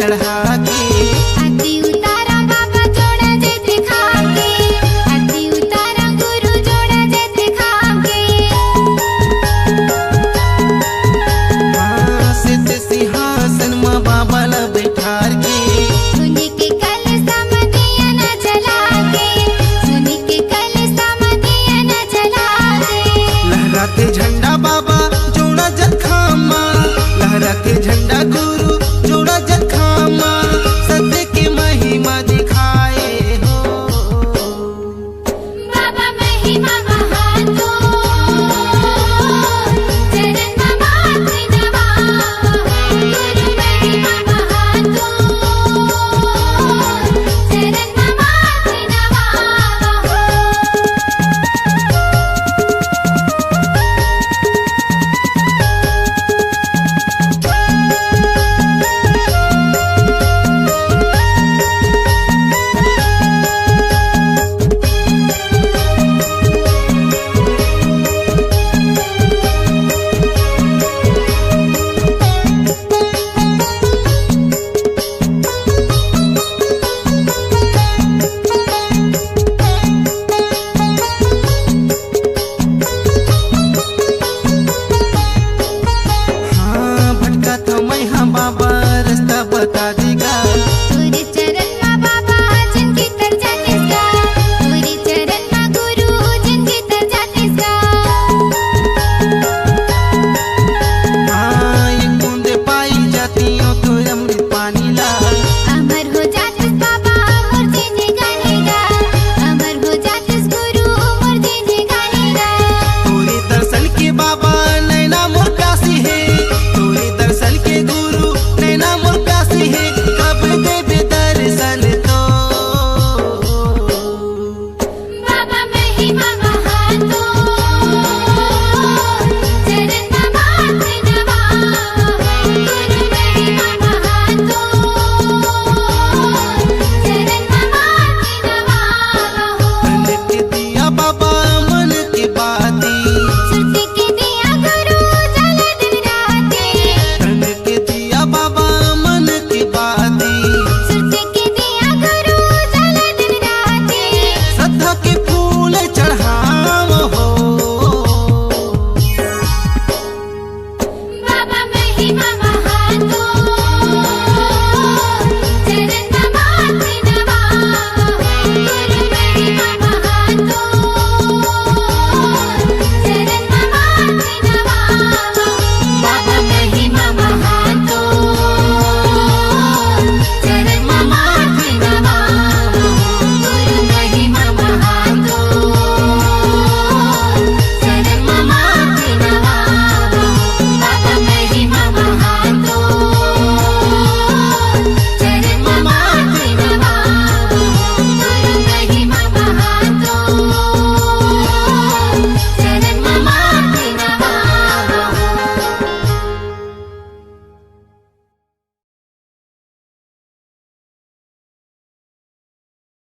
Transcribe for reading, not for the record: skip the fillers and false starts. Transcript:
चढ़ा के आरती उतारा बाबा जोड़ा जैसे खाके, आरती उतारा गुरु जोड़ा जैसे खाके। सिद्ध सिंहासन में बाबा ला बैठार के सुनी के कलसा में दिया न जला के, सुनी के कलसा में दिया न जला के। लहराते झंडा बाबा जोड़ा जखामा, लहराते झंडा गुरु जोड़ा जखामा, सत्य की महिमा दिखाए हो। बाबा महिमा महान हो, चरण में माथे नवा। गुरु महिमा महान हो, चरण में माथे नवा। हाँ भटका था मैं, हाँ बाबा रास्ता बता देगा। तुरी चरण में बाबा जिनकी तर जाते सा, तुरी चरण में गुरु जिनकी तर जाते सा। हाँ एक बूंद पाई जाती हो तो अमृत पानी ला। अमर हो जाते बाबा मोर जीने गानेगा, अमर हो जाते गुरु मोर जीने गानेगा। तोरे दर्शन के बाबा नैना मोर प्यासी है, तोरे दर्शन के गुरु नैना मोर प्यासी है, कब देवे दर्शन। तो बाबा महिमा महान हो, चरण में माथे नवा। गुरु महिमा महान हो, चरण में माथे नवा। तन के दिया बाबा मन की बाती, सुरती के दिया गुरु जले दिन राते, तन के दिया बाबा मन की बाती, सुरती के दिया गुरु जले दिन राते। श्रद्धा के फूल चढ़ाव हो। बाबा महिमा